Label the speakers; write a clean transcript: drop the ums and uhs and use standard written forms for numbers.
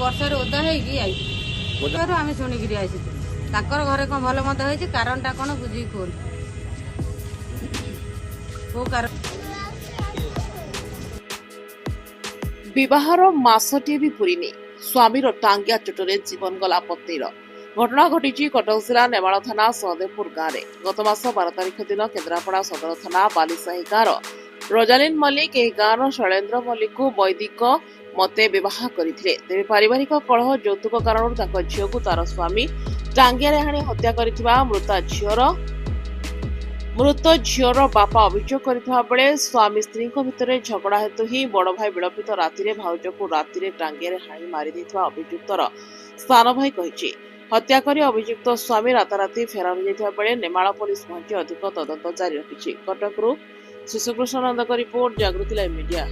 Speaker 1: ବର୍ଷାରେ ଓଦା ହେଇକି ଆଇଛୁ ଆମେ ଶୁଣିକିରି ଆସିଛୁ। ତାଙ୍କର ଘରେ କଣ ଭଲ ମନ୍ଦ ହେଇଛି, କାରଣଟା କଣ ବୁଝିକି କୁହନ୍ତୁ। କୋଉ କାରଣ?
Speaker 2: ବିବାହର ମାସଟିଏ ବି ପୁରିନି, ସ୍ୱାମୀର ଟାଙ୍ଗିଆ ଚୋଟରେ ଜୀବନ ଗଲା ପତ୍ନୀର। ଘଟଣା ଘଟିଛି କଟକ ଜିଲ୍ଲା ନେମାଳ ଥାନା ସହଦେବପୁର ଗାଁରେ। ଗତ ମାସ 12 ତାରିଖ ଦିନ କେନ୍ଦ୍ରାପଡ଼ା ସଦର ଥାନା ବାଲିସାହି ଗାଁର ରୋଜାଲିନ ମଲ୍ଲିକ ଏହି ଗାଁର ଶୈଳେନ୍ଦ୍ର ମଲ୍ଲିକଙ୍କୁ ବୈଦିକ ମତେ ବିବାହ କରିଥିଲେ। ତେବେ ପାରିବାରିକ କଳହ ଯୌତୁକ କାରଣରୁ ତାଙ୍କ ଝିଅକୁ ତାର ସ୍ୱାମୀ ଟାଙ୍ଗିଆରେ ହାଣି ହତ୍ୟା କରିଥିବା ମୃତ ଝିଅର ବାପା ଅଭିଯୋଗ କରିଥିବା ବେଳେ ସ୍ୱାମୀ ସ୍ତ୍ରୀଙ୍କ ଭିତରେ ଝଗଡା ହେତୁ ହିଁ ବଡ ଭାଇ ବିଳମ୍ବିତ ରାତିରେ ଭାଉଜକୁ ରାତିରେ ଟାଙ୍ଗିଆରେ ହାଣି ମାରିଦେଇଥିବା ଅଭିଯୁକ୍ତର ସାନ ଭାଇ କହିଛି। ହତ୍ୟା କରି ଅଭିଯୁକ୍ତ ସ୍ୱାମୀ ରାତାରାତି ଫେରାର ହୋଇଯାଇଥିବା ବେଳେ ନେମାଳ ପୋଲିସ ପହଞ୍ଚି ଅଧିକ ତଦନ୍ତ ଜାରି ରଖିଛି। କଟକରୁ ଶିଶୁକୃଷ୍ଣ ନନ୍ଦଙ୍କ ରିପୋର୍ଟ, ଜାଗୃତି ଲାଇଭ୍ ମିଡିଆ।